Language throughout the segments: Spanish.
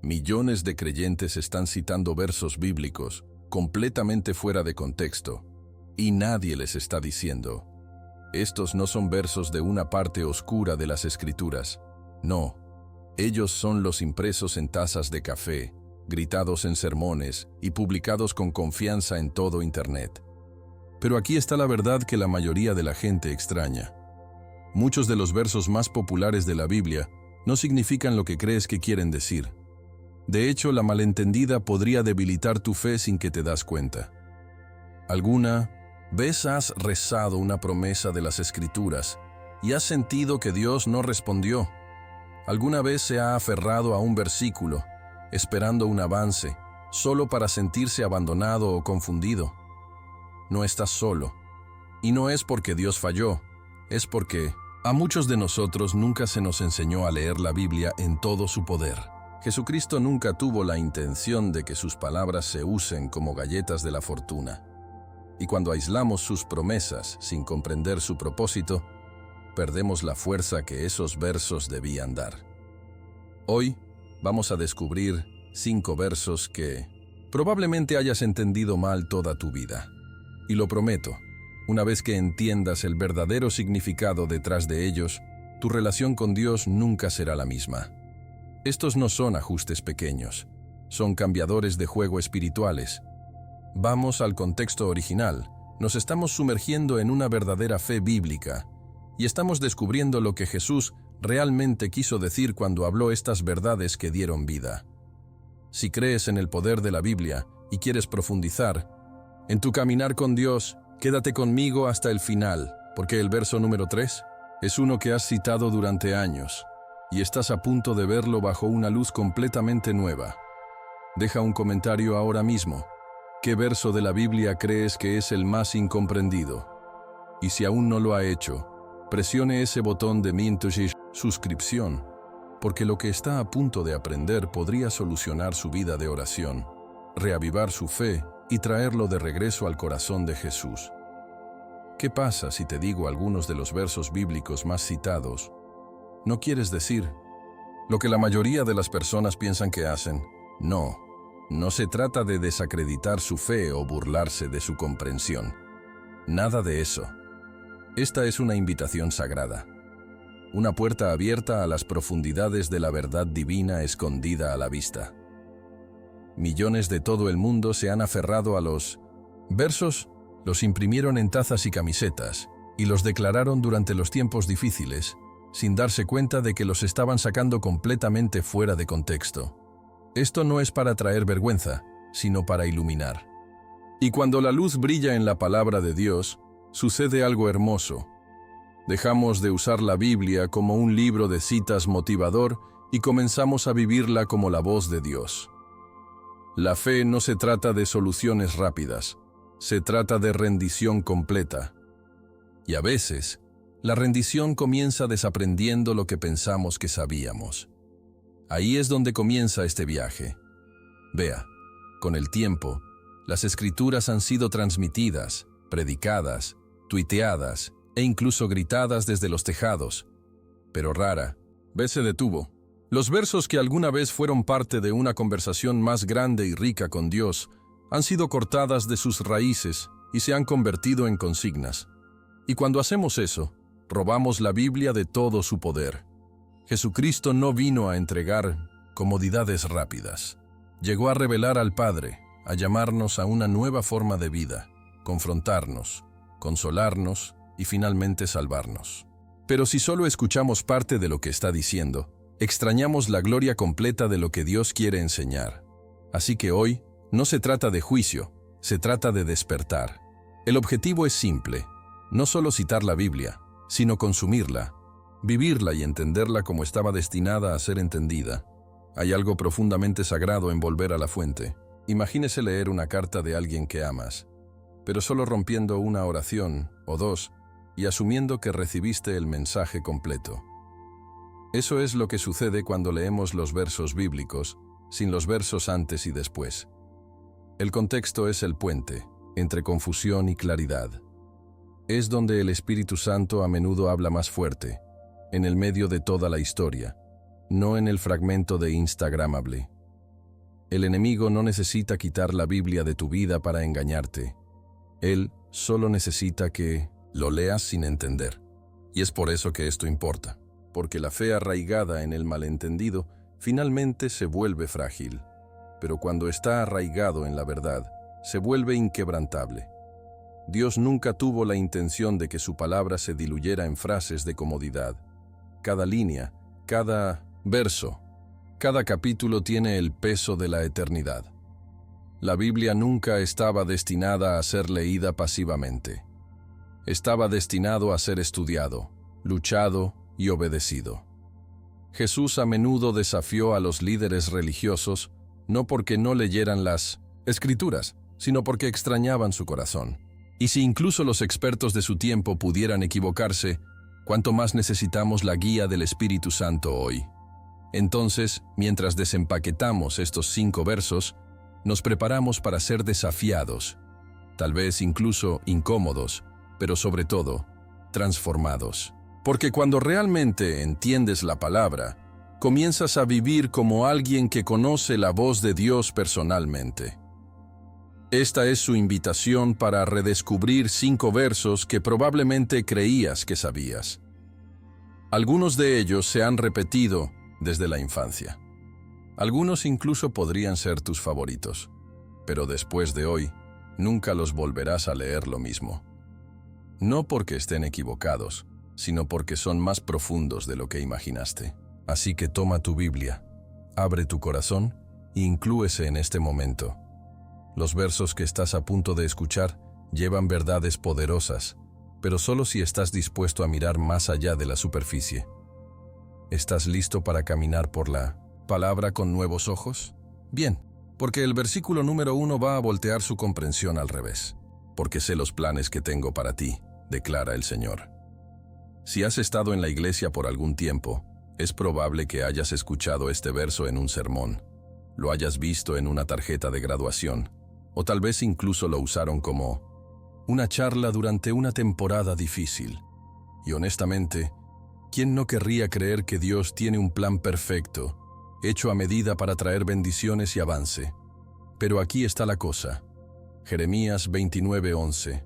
Millones de creyentes están citando versos bíblicos completamente fuera de contexto, y nadie les está diciendo: estos no son versos de una parte oscura de las Escrituras. No, ellos son los impresos en tazas de café, gritados en sermones y publicados con confianza en todo Internet. Pero aquí está la verdad que la mayoría de la gente extraña. Muchos de los versos más populares de la Biblia no significan lo que crees que quieren decir. De hecho, la malentendida podría debilitar tu fe sin que te das cuenta. ¿Alguna vez has rezado una promesa de las Escrituras y has sentido que Dios no respondió? ¿Alguna vez se ha aferrado a un versículo, esperando un avance, solo para sentirse abandonado o confundido? No estás solo. Y no es porque Dios falló, es porque a muchos de nosotros nunca se nos enseñó a leer la Biblia en todo su poder. Jesucristo nunca tuvo la intención de que sus palabras se usen como galletas de la fortuna. Y cuando aislamos sus promesas sin comprender su propósito, perdemos la fuerza que esos versos debían dar. Hoy vamos a descubrir 5 versos que probablemente hayas entendido mal toda tu vida. Y lo prometo, una vez que entiendas el verdadero significado detrás de ellos, tu relación con Dios nunca será la misma. Estos no son ajustes pequeños, son cambiadores de juego espirituales. Vamos al contexto original. Nos estamos sumergiendo en una verdadera fe bíblica y estamos descubriendo lo que Jesús realmente quiso decir cuando habló estas verdades que dieron vida. Si crees en el poder de la Biblia y quieres profundizar en tu caminar con Dios, quédate conmigo hasta el final, porque el verso número 3 es uno que has citado durante años y estás a punto de verlo bajo una luz completamente nueva. Deja un comentario ahora mismo. ¿Qué verso de la Biblia crees que es el más incomprendido? Y si aún no lo ha hecho, presione ese botón de suscripción, porque lo que está a punto de aprender podría solucionar su vida de oración, reavivar su fe y traerlo de regreso al corazón de Jesús. ¿Qué pasa si te digo algunos de los versos bíblicos más citados? ¿No quieres decir lo que la mayoría de las personas piensan que hacen? No, no se trata de desacreditar su fe o burlarse de su comprensión. Nada de eso. Esta es una invitación sagrada, una puerta abierta a las profundidades de la verdad divina escondida a la vista. Millones de todo el mundo se han aferrado a los versos, los imprimieron en tazas y camisetas, y los declararon durante los tiempos difíciles, sin darse cuenta de que los estaban sacando completamente fuera de contexto. Esto no es para traer vergüenza, sino para iluminar. Y cuando la luz brilla en la palabra de Dios, sucede algo hermoso. Dejamos de usar la Biblia como un libro de citas motivador y comenzamos a vivirla como la voz de Dios. La fe no se trata de soluciones rápidas, se trata de rendición completa. Y a veces, la rendición comienza desaprendiendo lo que pensamos que sabíamos. Ahí es donde comienza este viaje. Vea, con el tiempo, las Escrituras han sido transmitidas, predicadas, tuiteadas e incluso gritadas desde los tejados. Pero rara vez se detuvo. Los versos que alguna vez fueron parte de una conversación más grande y rica con Dios han sido cortadas de sus raíces y se han convertido en consignas. Y cuando hacemos eso, robamos la Biblia de todo su poder. Jesucristo no vino a entregar comodidades rápidas. Llegó a revelar al Padre, a llamarnos a una nueva forma de vida, confrontarnos, consolarnos y finalmente salvarnos. Pero si solo escuchamos parte de lo que está diciendo, extrañamos la gloria completa de lo que Dios quiere enseñar. Así que hoy no se trata de juicio, se trata de despertar. El objetivo es simple, no solo citar la Biblia, sino consumirla, vivirla y entenderla como estaba destinada a ser entendida. Hay algo profundamente sagrado en volver a la fuente. Imagínese leer una carta de alguien que amas, pero solo rompiendo una oración o dos y asumiendo que recibiste el mensaje completo. Eso es lo que sucede cuando leemos los versos bíblicos, sin los versos antes y después. El contexto es el puente entre confusión y claridad. Es donde el Espíritu Santo a menudo habla más fuerte, en el medio de toda la historia, no en el fragmento de Instagramable. El enemigo no necesita quitar la Biblia de tu vida para engañarte. Él solo necesita que lo leas sin entender. Y es por eso que esto importa, porque la fe arraigada en el malentendido finalmente se vuelve frágil, pero cuando está arraigado en la verdad, se vuelve inquebrantable. Dios nunca tuvo la intención de que su palabra se diluyera en frases de comodidad. Cada línea, cada verso, cada capítulo tiene el peso de la eternidad. La Biblia nunca estaba destinada a ser leída pasivamente. Estaba destinado a ser estudiado, luchado y obedecido. Jesús a menudo desafió a los líderes religiosos no porque no leyeran las Escrituras, sino porque extrañaban su corazón. Y si incluso los expertos de su tiempo pudieran equivocarse, ¿cuánto más necesitamos la guía del Espíritu Santo hoy? Entonces, mientras desempaquetamos estos 5 versos, nos preparamos para ser desafiados, tal vez incluso incómodos, pero sobre todo, transformados. Porque cuando realmente entiendes la palabra, comienzas a vivir como alguien que conoce la voz de Dios personalmente. Esta es su invitación para redescubrir 5 versos que probablemente creías que sabías. Algunos de ellos se han repetido desde la infancia. Algunos incluso podrían ser tus favoritos, pero después de hoy, nunca los volverás a leer lo mismo. No porque estén equivocados, sino porque son más profundos de lo que imaginaste. Así que toma tu Biblia, abre tu corazón e inclúese en este momento. Los versos que estás a punto de escuchar llevan verdades poderosas, pero solo si estás dispuesto a mirar más allá de la superficie. ¿Estás listo para caminar por la palabra con nuevos ojos? Bien, porque el versículo número 1 va a voltear su comprensión al revés. Porque sé los planes que tengo para ti, declara el Señor. Si has estado en la iglesia por algún tiempo, es probable que hayas escuchado este verso en un sermón, lo hayas visto en una tarjeta de graduación, o tal vez incluso lo usaron como una charla durante una temporada difícil. Y honestamente, ¿quién no querría creer que Dios tiene un plan perfecto, hecho a medida para traer bendiciones y avance? Pero aquí está la cosa. Jeremías 29:11.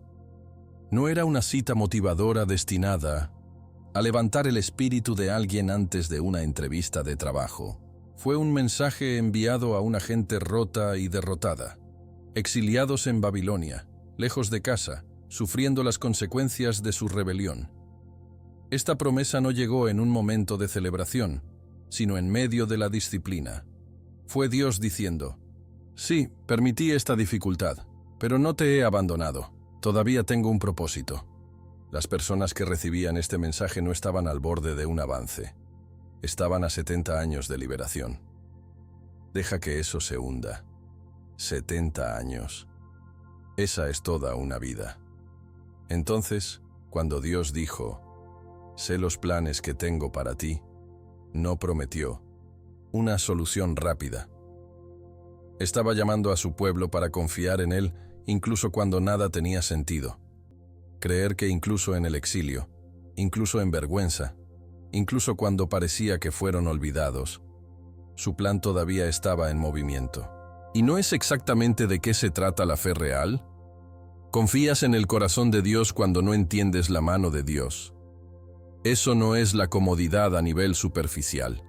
No era una cita motivadora destinada a levantar el espíritu de alguien antes de una entrevista de trabajo. Fue un mensaje enviado a una gente rota y derrotada, exiliados en Babilonia, lejos de casa, sufriendo las consecuencias de su rebelión. Esta promesa no llegó en un momento de celebración, sino en medio de la disciplina. Fue Dios diciendo: sí, permití esta dificultad, pero no te he abandonado. Todavía tengo un propósito. Las personas que recibían este mensaje no estaban al borde de un avance. Estaban a 70 años de liberación. Deja que eso se hunda. 70 años. Esa es toda una vida. Entonces, cuando Dios dijo: sé los planes que tengo para ti, no prometió una solución rápida. Estaba llamando a su pueblo para confiar en Él incluso cuando nada tenía sentido. Creer que incluso en el exilio, incluso en vergüenza, incluso cuando parecía que fueron olvidados, su plan todavía estaba en movimiento. ¿Y no es exactamente de qué se trata la fe real? Confías en el corazón de Dios cuando no entiendes la mano de Dios. Eso no es la comodidad a nivel superficial.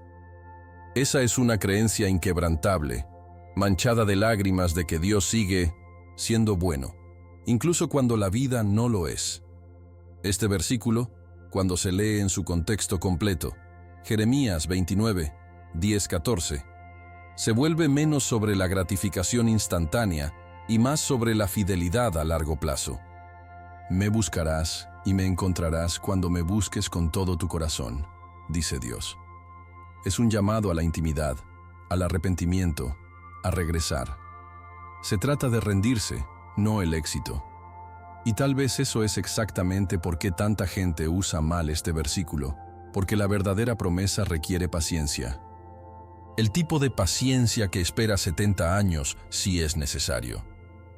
Esa es una creencia inquebrantable, manchada de lágrimas de que Dios sigue siendo bueno, incluso cuando la vida no lo es. Este versículo, cuando se lee en su contexto completo, Jeremías 29, 10-14, se vuelve menos sobre la gratificación instantánea y más sobre la fidelidad a largo plazo. Me buscarás y me encontrarás cuando me busques con todo tu corazón, dice Dios. Es un llamado a la intimidad, al arrepentimiento, a regresar. Se trata de rendirse, no el éxito. Y tal vez eso es exactamente por qué tanta gente usa mal este versículo, porque la verdadera promesa requiere paciencia. El tipo de paciencia que espera 70 años si es necesario.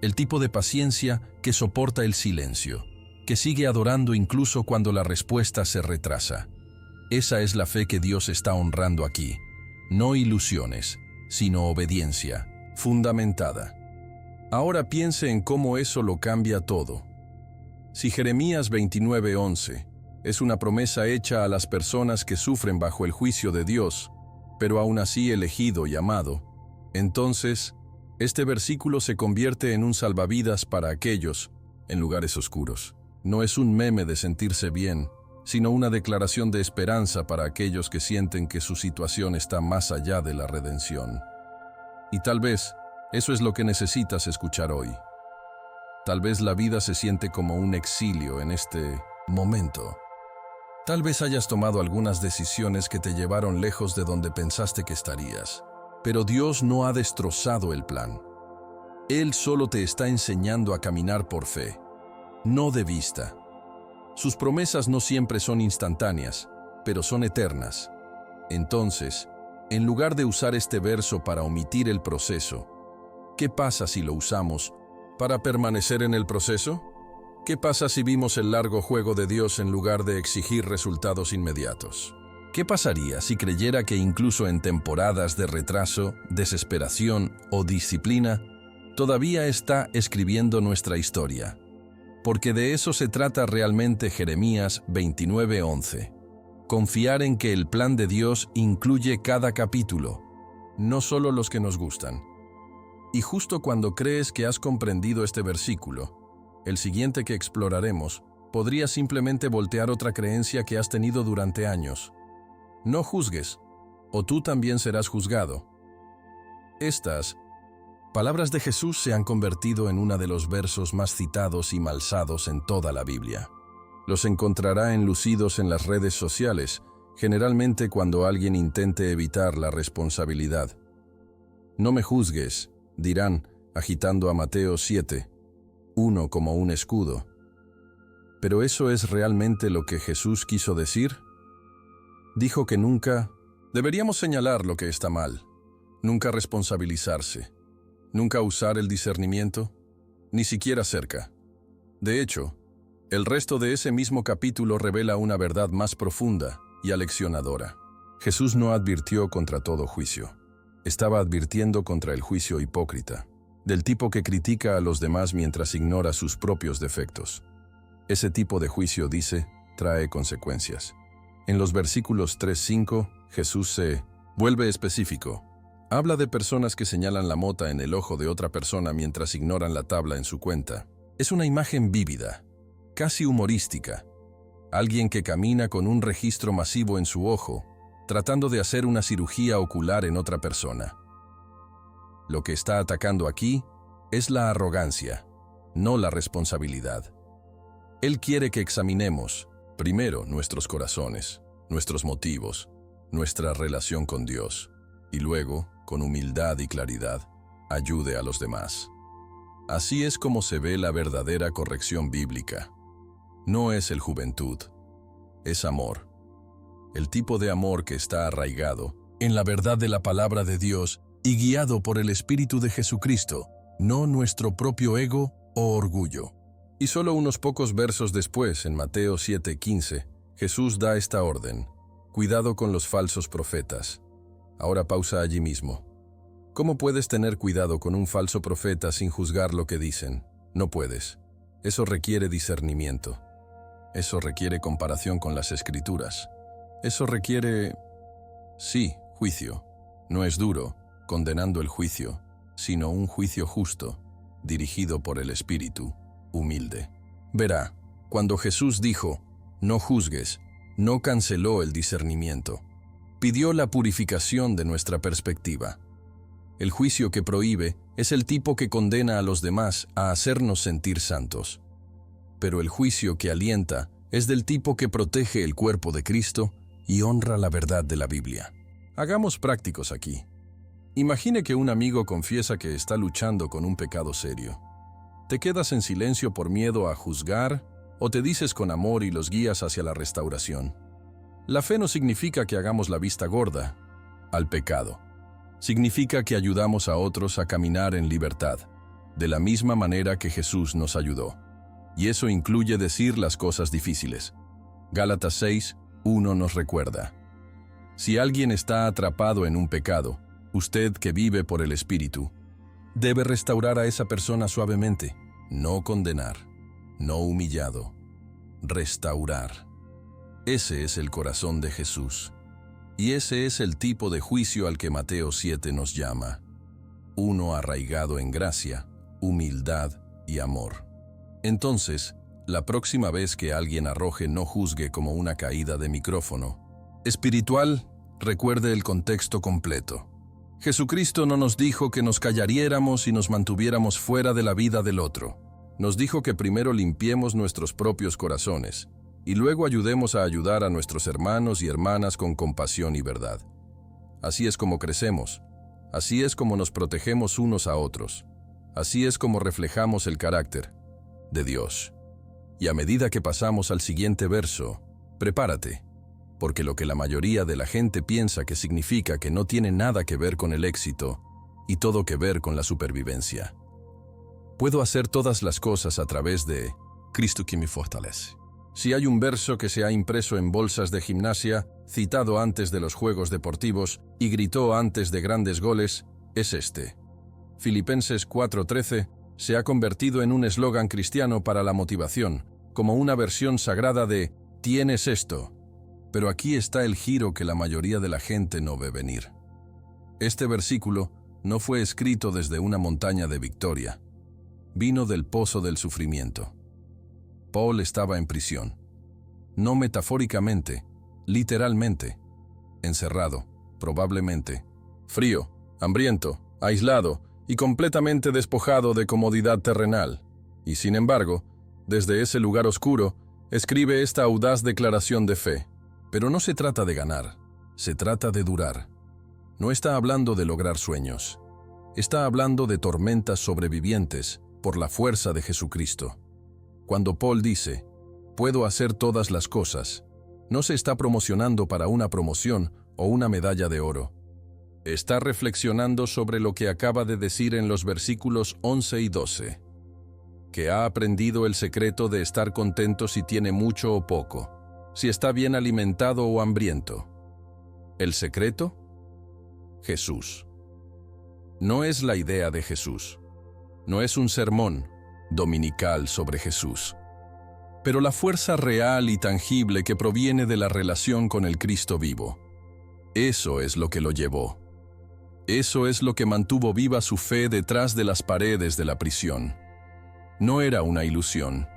El tipo de paciencia que soporta el silencio, que sigue adorando incluso cuando la respuesta se retrasa. Esa es la fe que Dios está honrando aquí. No ilusiones, sino obediencia. fundamentada. Ahora piense en cómo eso lo cambia todo. Si Jeremías 29:11 es una promesa hecha a las personas que sufren bajo el juicio de Dios, pero aún así elegido y amado, entonces, este versículo se convierte en un salvavidas para aquellos en lugares oscuros. No es un meme de sentirse bien, sino una declaración de esperanza para aquellos que sienten que su situación está más allá de la redención. Y tal vez eso es lo que necesitas escuchar hoy. Tal vez la vida se siente como un exilio en este momento. Tal vez hayas tomado algunas decisiones que te llevaron lejos de donde pensaste que estarías. Pero Dios no ha destrozado el plan. Él solo te está enseñando a caminar por fe, no de vista. Sus promesas no siempre son instantáneas, pero son eternas. Entonces, en lugar de usar este verso para omitir el proceso, ¿qué pasa si lo usamos para permanecer en el proceso? ¿Qué pasa si vimos el largo juego de Dios en lugar de exigir resultados inmediatos? ¿Qué pasaría si creyera que incluso en temporadas de retraso, desesperación o disciplina, todavía está escribiendo nuestra historia? Porque de eso se trata realmente Jeremías 29:11. Confiar en que el plan de Dios incluye cada capítulo, no solo los que nos gustan. Y justo cuando crees que has comprendido este versículo, el siguiente que exploraremos podría simplemente voltear otra creencia que has tenido durante años. No juzgues, o tú también serás juzgado. Estas palabras de Jesús se han convertido en uno de los versos más citados y malsados en toda la Biblia. Los encontrará enlucidos en las redes sociales, generalmente cuando alguien intente evitar la responsabilidad. No me juzgues, dirán, agitando a Mateo 7:1 como un escudo. ¿Pero eso es realmente lo que Jesús quiso decir? Dijo que nunca deberíamos señalar lo que está mal, nunca responsabilizarse, nunca usar el discernimiento, ni siquiera cerca. De hecho, el resto de ese mismo capítulo revela una verdad más profunda y aleccionadora. Jesús no advirtió contra todo juicio. Estaba advirtiendo contra el juicio hipócrita, del tipo que critica a los demás mientras ignora sus propios defectos. Ese tipo de juicio, dice, trae consecuencias. En los versículos 3-5, Jesús se vuelve específico. Habla de personas que señalan la mota en el ojo de otra persona mientras ignoran la tabla en su cuenta. Es una imagen vívida, casi humorística. Alguien que camina con un registro masivo en su ojo, tratando de hacer una cirugía ocular en otra persona. Lo que está atacando aquí es la arrogancia, no la responsabilidad. Él quiere que examinemos, primero, nuestros corazones, nuestros motivos, nuestra relación con Dios, y luego, con humildad y claridad, ayude a los demás. Así es como se ve la verdadera corrección bíblica. No es el juventud, es amor. El tipo de amor que está arraigado en la verdad de la palabra de Dios y guiado por el Espíritu de Jesucristo, no nuestro propio ego o orgullo. Y solo unos pocos versos después, en Mateo 7:15, Jesús da esta orden: cuidado con los falsos profetas. Ahora pausa allí mismo. ¿Cómo puedes tener cuidado con un falso profeta sin juzgar lo que dicen? No puedes. Eso requiere discernimiento. Eso requiere comparación con las Escrituras. Eso requiere, sí, juicio. No es duro, condenando el juicio, sino un juicio justo, dirigido por el Espíritu, humilde. Verá, cuando Jesús dijo, no juzgues, no canceló el discernimiento. Pidió la purificación de nuestra perspectiva. El juicio que prohíbe es el tipo que condena a los demás a hacernos sentir santos. Pero el juicio que alienta es del tipo que protege el cuerpo de Cristo y honra la verdad de la Biblia. Hagamos prácticos aquí. Imagine que un amigo confiesa que está luchando con un pecado serio. ¿Te quedas en silencio por miedo a juzgar o te dices con amor y los guías hacia la restauración? La fe no significa que hagamos la vista gorda al pecado. Significa que ayudamos a otros a caminar en libertad, de la misma manera que Jesús nos ayudó. Y eso incluye decir las cosas difíciles. Gálatas 6:1 nos recuerda: si alguien está atrapado en un pecado, usted que vive por el Espíritu, Debe restaurar a esa persona suavemente, no condenar, no humillado, restaurar. Ese es el corazón de Jesús. Y ese es el tipo de juicio al que Mateo 7 nos llama. Uno arraigado en gracia, humildad y amor. Entonces, la próxima vez que alguien arroje, no juzgue como una caída de micrófono. Espiritual, recuerde el contexto completo. Jesucristo no nos dijo que nos callariéramos y nos mantuviéramos fuera de la vida del otro. Nos dijo que primero limpiemos nuestros propios corazones y luego ayudemos a ayudar a nuestros hermanos y hermanas con compasión y verdad. Así es como crecemos. Así es como nos protegemos unos a otros. Así es como reflejamos el carácter de Dios. Y a medida que pasamos al siguiente verso, prepárate, porque lo que la mayoría de la gente piensa que significa que no tiene nada que ver con el éxito y todo que ver con la supervivencia. Puedo hacer todas las cosas a través de Cristo que me fortalece. Si hay un verso que se ha impreso en bolsas de gimnasia, citado antes de los juegos deportivos y gritó antes de grandes goles, es este. Filipenses 4:13 se ha convertido en un eslogan cristiano para la motivación, como una versión sagrada de «tienes esto». Pero aquí está el giro que la mayoría de la gente no ve venir. Este versículo no fue escrito desde una montaña de victoria. Vino del pozo del sufrimiento. Paul estaba en prisión. No metafóricamente, literalmente. Encerrado, probablemente. Frío, hambriento, aislado y completamente despojado de comodidad terrenal. Y sin embargo, desde ese lugar oscuro, escribe esta audaz declaración de fe. Pero no se trata de ganar, se trata de durar. No está hablando de lograr sueños. Está hablando de tormentas sobrevivientes por la fuerza de Jesucristo. Cuando Paul dice, «Puedo hacer todas las cosas», no se está promocionando para una promoción o una medalla de oro. Está reflexionando sobre lo que acaba de decir en los versículos 11 y 12. Que ha aprendido el secreto de estar contento si tiene mucho o poco, si está bien alimentado o hambriento. ¿El secreto? Jesús. No es la idea de Jesús. No es un sermón dominical sobre Jesús. Pero la fuerza real y tangible que proviene de la relación con el Cristo vivo. Eso es lo que lo llevó. Eso es lo que mantuvo viva su fe detrás de las paredes de la prisión. No era una ilusión,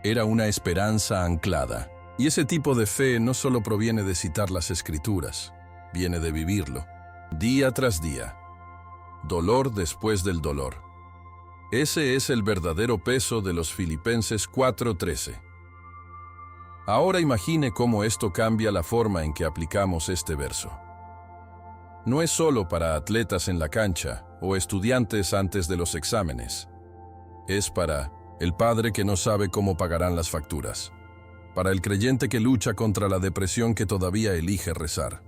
era una esperanza anclada. Y ese tipo de fe no solo proviene de citar las Escrituras, viene de vivirlo, día tras día. Dolor después del dolor. Ese es el verdadero peso de los Filipenses 4:13. Ahora imagine cómo esto cambia la forma en que aplicamos este verso. No es solo para atletas en la cancha o estudiantes antes de los exámenes. Es para el padre que no sabe cómo pagarán las facturas. Para el creyente que lucha contra la depresión que todavía elige rezar.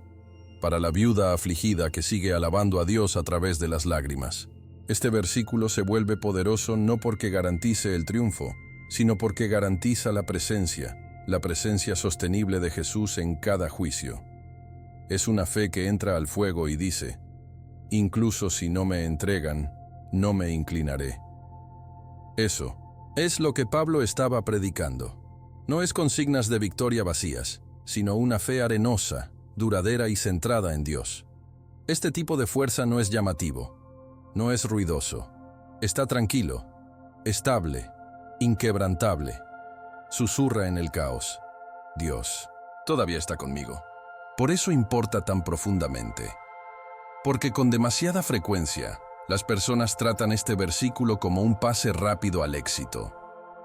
Para la viuda afligida que sigue alabando a Dios a través de las lágrimas. Este versículo se vuelve poderoso no porque garantice el triunfo, sino porque garantiza la presencia sostenible de Jesús en cada juicio. Es una fe que entra al fuego y dice, incluso si no me entregan, no me inclinaré. Eso es lo que Pablo estaba predicando. No es consignas de victoria vacías, sino una fe arenosa, duradera y centrada en Dios. Este tipo de fuerza no es llamativo, no es ruidoso. Está tranquilo, estable, inquebrantable. Susurra en el caos. Dios todavía está conmigo. Por eso importa tan profundamente. Porque con demasiada frecuencia, las personas tratan este versículo como un pase rápido al éxito.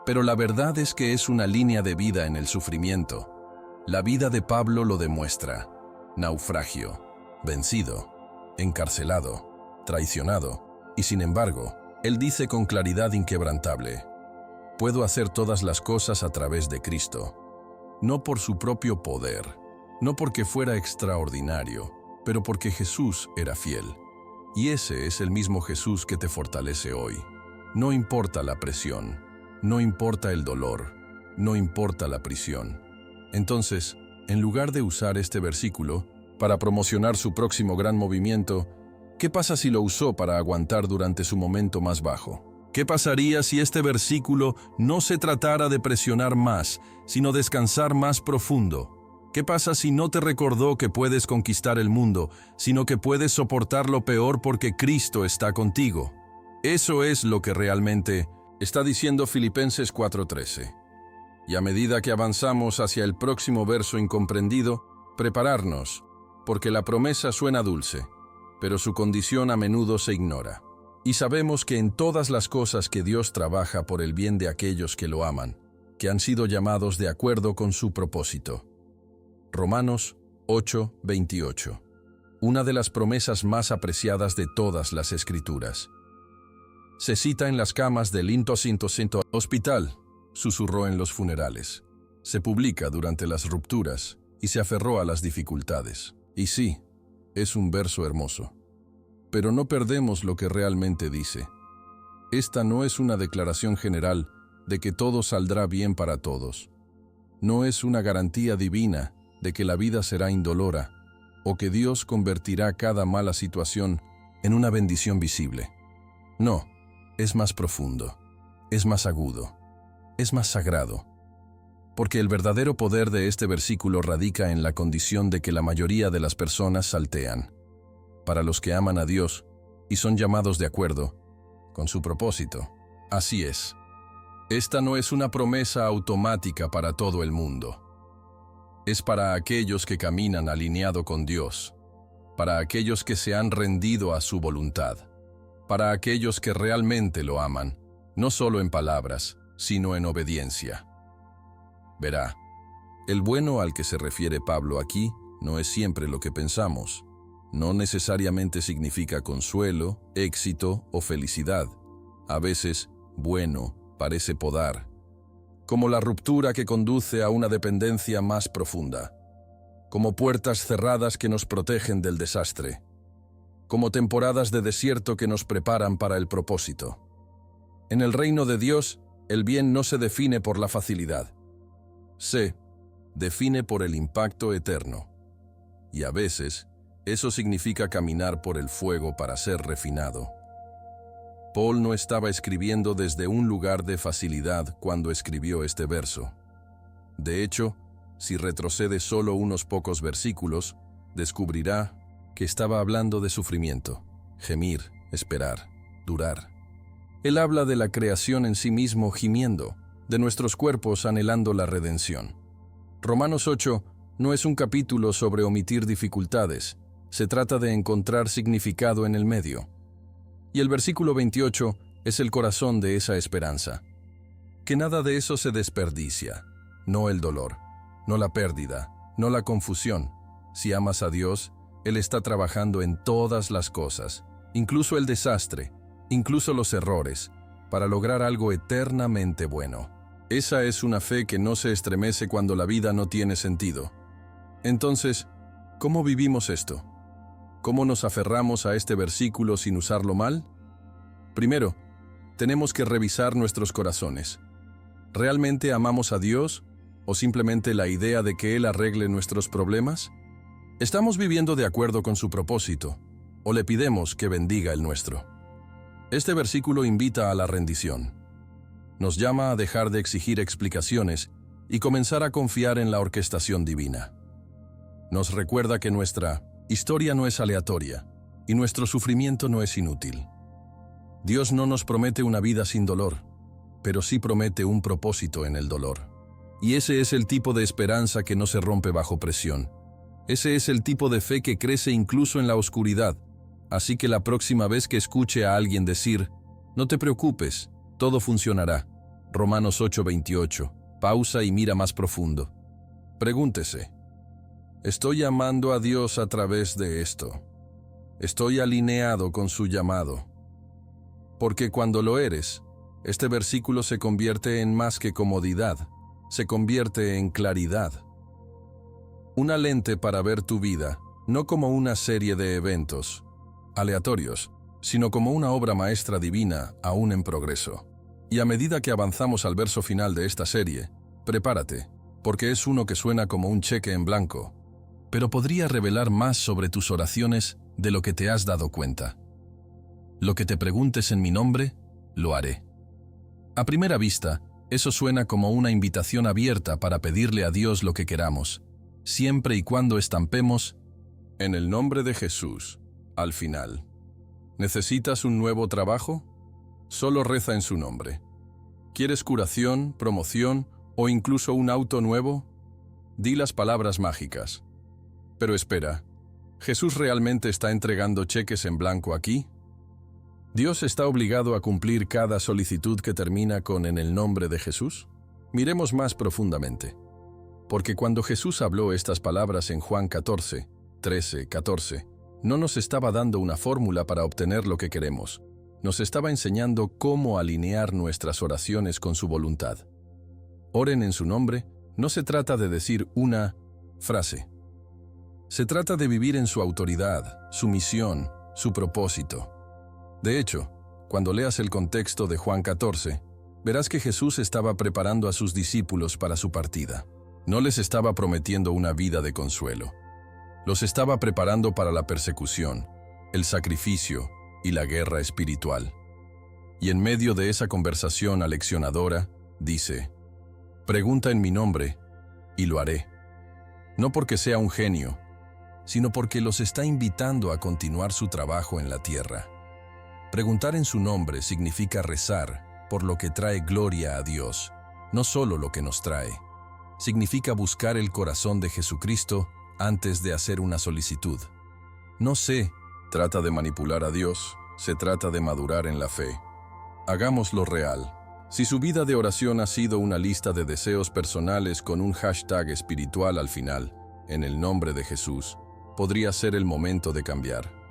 Pero la verdad es que es una línea de vida en el sufrimiento. La vida de Pablo lo demuestra. Naufragio, vencido, encarcelado, traicionado, y sin embargo, él dice con claridad inquebrantable, puedo hacer todas las cosas a través de Cristo. No por su propio poder, no porque fuera extraordinario, pero porque Jesús era fiel. Y ese es el mismo Jesús que te fortalece hoy. No importa la presión, no importa el dolor, no importa la prisión. Entonces, en lugar de usar este versículo para promocionar su próximo gran movimiento, ¿Qué pasa si lo usó para aguantar durante su momento más bajo? ¿Qué pasaría si este versículo no se tratara de presionar más, sino descansar más profundo? ¿Qué pasa si no te recordó que puedes conquistar el mundo, sino que puedes soportar lo peor porque Cristo está contigo? Eso es lo que realmente está diciendo Filipenses 4:13. Y a medida que avanzamos hacia el próximo verso incomprendido, prepararnos, porque la promesa suena dulce, pero su condición a menudo se ignora. Y sabemos que en todas las cosas que Dios trabaja por el bien de aquellos que lo aman, que han sido llamados de acuerdo con su propósito. Romanos 8:28. Una de las promesas más apreciadas de todas las Escrituras. Se cita en las camas del Hospital, susurró en los funerales. Se publica durante las rupturas y se aferró a las dificultades. Y sí, es un verso hermoso. Pero no perdemos lo que realmente dice. Esta no es una declaración general de que todo saldrá bien para todos. No es una garantía divina de que la vida será indolora o que Dios convertirá cada mala situación en una bendición visible. No, es más profundo, es más agudo, es más sagrado. Porque el verdadero poder de este versículo radica en la condición de que la mayoría de las personas saltean. Para los que aman a Dios y son llamados de acuerdo con su propósito. Así es. Esta no es una promesa automática para todo el mundo. Es para aquellos que caminan alineado con Dios, para aquellos que se han rendido a su voluntad, para aquellos que realmente lo aman, no solo en palabras, sino en obediencia. Verá, el bueno al que se refiere Pablo aquí no es siempre lo que pensamos. No necesariamente significa consuelo, éxito o felicidad. A veces, bueno parece podar, como la ruptura que conduce a una dependencia más profunda, como puertas cerradas que nos protegen del desastre, como temporadas de desierto que nos preparan para el propósito. En el reino de Dios, el bien no se define por la facilidad. Se define por el impacto eterno. Y a veces, eso significa caminar por el fuego para ser refinado. Paul no estaba escribiendo desde un lugar de facilidad cuando escribió este verso. De hecho, si retrocede solo unos pocos versículos, descubrirá que estaba hablando de sufrimiento, gemir, esperar, durar. Él habla de la creación en sí mismo gimiendo, de nuestros cuerpos anhelando la redención. Romanos 8 no es un capítulo sobre omitir dificultades, se trata de encontrar significado en el medio. Y el versículo 28 es el corazón de esa esperanza. Que nada de eso se desperdicia, no el dolor, no la pérdida, no la confusión. Si amas a Dios, Él está trabajando en todas las cosas, incluso el desastre, incluso los errores, para lograr algo eternamente bueno. Esa es una fe que no se estremece cuando la vida no tiene sentido. Entonces, ¿cómo vivimos esto? ¿Cómo nos aferramos a este versículo sin usarlo mal? Primero, tenemos que revisar nuestros corazones. ¿Realmente amamos a Dios o simplemente la idea de que Él arregle nuestros problemas? ¿Estamos viviendo de acuerdo con su propósito o le pidemos que bendiga el nuestro? Este versículo invita a la rendición. Nos llama a dejar de exigir explicaciones y comenzar a confiar en la orquestación divina. Nos recuerda que nuestra historia no es aleatoria y nuestro sufrimiento no es inútil. Dios no nos promete una vida sin dolor, pero sí promete un propósito en el dolor. Y ese es el tipo de esperanza que no se rompe bajo presión. Ese es el tipo de fe que crece incluso en la oscuridad. Así que la próxima vez que escuche a alguien decir, no te preocupes, todo funcionará. Romanos 8:28. Pausa y mira más profundo. Pregúntese, ¿estoy amando a Dios a través de esto? ¿Estoy alineado con su llamado? Porque cuando lo eres, este versículo se convierte en más que comodidad, se convierte en claridad. Una lente para ver tu vida, no como una serie de eventos aleatorios, sino como una obra maestra divina aún en progreso. Y a medida que avanzamos al verso final de esta serie, prepárate, porque es uno que suena como un cheque en blanco, pero podría revelar más sobre tus oraciones de lo que te has dado cuenta. Lo que te preguntes en mi nombre, lo haré. A primera vista, eso suena como una invitación abierta para pedirle a Dios lo que queramos, siempre y cuando estampemos en el nombre de Jesús, al final. ¿Necesitas un nuevo trabajo? Solo reza en su nombre. ¿Quieres curación, promoción o incluso un auto nuevo? Di las palabras mágicas. Pero espera, ¿Jesús realmente está entregando cheques en blanco aquí? ¿Dios está obligado a cumplir cada solicitud que termina con en el nombre de Jesús? Miremos más profundamente. Porque cuando Jesús habló estas palabras en Juan 14, 13, 14, no nos estaba dando una fórmula para obtener lo que queremos. Nos estaba enseñando cómo alinear nuestras oraciones con su voluntad. Oren en su nombre, no se trata de decir una frase. Se trata de vivir en su autoridad, su misión, su propósito. De hecho, cuando leas el contexto de Juan 14, verás que Jesús estaba preparando a sus discípulos para su partida. No les estaba prometiendo una vida de consuelo. Los estaba preparando para la persecución, el sacrificio y la guerra espiritual. Y en medio de esa conversación aleccionadora, dice: pregunta en mi nombre, y lo haré. No porque sea un genio, sino porque los está invitando a continuar su trabajo en la tierra. Preguntar en su nombre significa rezar por lo que trae gloria a Dios, no solo lo que nos trae. Significa buscar el corazón de Jesucristo antes de hacer una solicitud. No se trata de manipular a Dios, se trata de madurar en la fe. Hagámoslo real. Si su vida de oración ha sido una lista de deseos personales con un hashtag espiritual al final, en el nombre de Jesús, podría ser el momento de cambiar.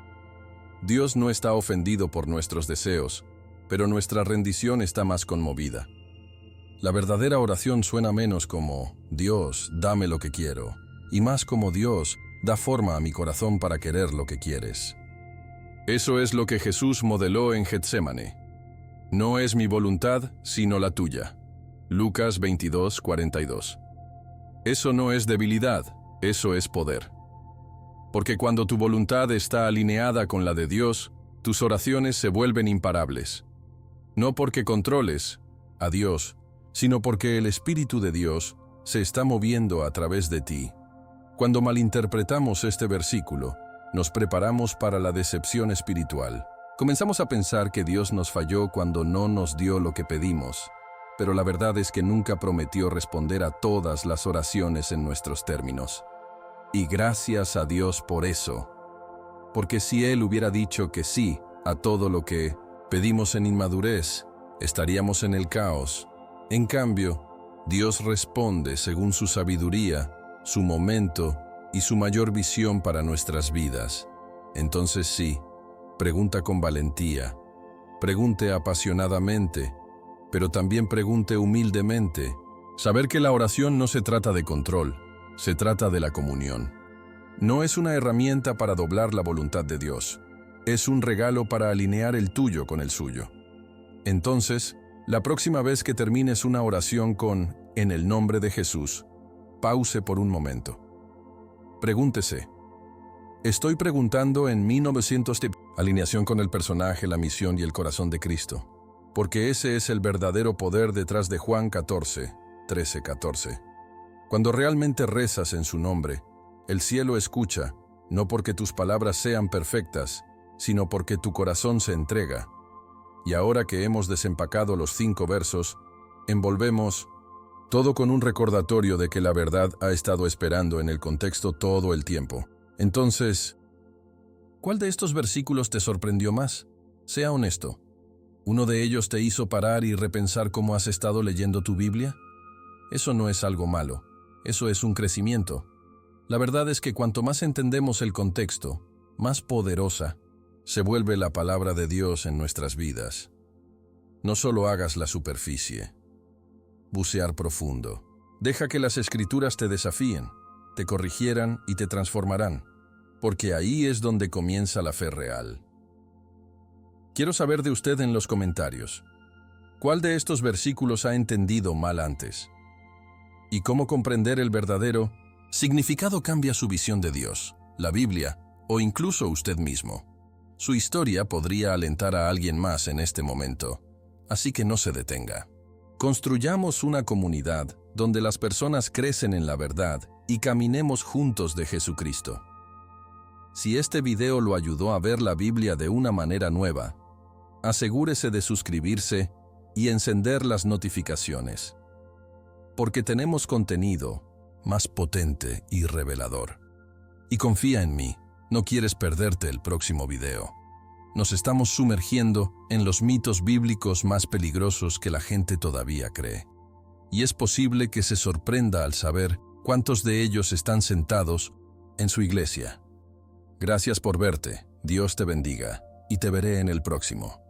Dios no está ofendido por nuestros deseos, pero nuestra rendición está más conmovida. La verdadera oración suena menos como «Dios, dame lo que quiero», y más como «Dios, da forma a mi corazón para querer lo que quieres». Eso es lo que Jesús modeló en Getsemaní. No es mi voluntad, sino la tuya. Lucas 22, 42. Eso no es debilidad, eso es poder. Porque cuando tu voluntad está alineada con la de Dios, tus oraciones se vuelven imparables. No porque controles a Dios, sino porque el Espíritu de Dios se está moviendo a través de ti. Cuando malinterpretamos este versículo, nos preparamos para la decepción espiritual. Comenzamos a pensar que Dios nos falló cuando no nos dio lo que pedimos, pero la verdad es que nunca prometió responder a todas las oraciones en nuestros términos. Y gracias a Dios por eso. Porque si Él hubiera dicho que sí a todo lo que pedimos en inmadurez, estaríamos en el caos. En cambio, Dios responde según su sabiduría, su momento y su mayor visión para nuestras vidas. Entonces sí, pregunta con valentía, pregunte apasionadamente, pero también pregunte humildemente. Saber que la oración no se trata de control, se trata de la comunión. No es una herramienta para doblar la voluntad de Dios. Es un regalo para alinear el tuyo con el suyo. Entonces, la próxima vez que termines una oración con «En el nombre de Jesús», pause por un momento. Pregúntese: ¿estoy preguntando en 1900 alineación con el personaje, la misión y el corazón de Cristo? Porque ese es el verdadero poder detrás de Juan 14, 13, 14. Cuando realmente rezas en su nombre, el cielo escucha, no porque tus palabras sean perfectas, sino porque tu corazón se entrega. Y ahora que hemos desempacado los 5 versos, envolvemos todo con un recordatorio de que la verdad ha estado esperando en el contexto todo el tiempo. Entonces, ¿cuál de estos versículos te sorprendió más? Sea honesto. ¿Uno de ellos te hizo parar y repensar cómo has estado leyendo tu Biblia? Eso no es algo malo. Eso es un crecimiento. La verdad es que cuanto más entendemos el contexto, más poderosa se vuelve la palabra de Dios en nuestras vidas. No solo hagas la superficie. Bucear profundo. Deja que las Escrituras te desafíen, te corrigieran y te transformarán, porque ahí es donde comienza la fe real. Quiero saber de usted en los comentarios. ¿Cuál de estos versículos ha entendido mal antes? ¿Y cómo comprender el verdadero significado cambia su visión de Dios, la Biblia o incluso usted mismo. Su historia podría alentar a alguien más en este momento, así que no se detenga. Construyamos una comunidad donde las personas crecen en la verdad y caminemos juntos de Jesucristo. Si este video lo ayudó a ver la Biblia de una manera nueva, asegúrese de suscribirse y encender las notificaciones, porque tenemos contenido más potente y revelador. Y confía en mí, no quieres perderte el próximo video. Nos estamos sumergiendo en los mitos bíblicos más peligrosos que la gente todavía cree. Y es posible que se sorprenda al saber cuántos de ellos están sentados en su iglesia. Gracias por verte, Dios te bendiga, y te veré en el próximo.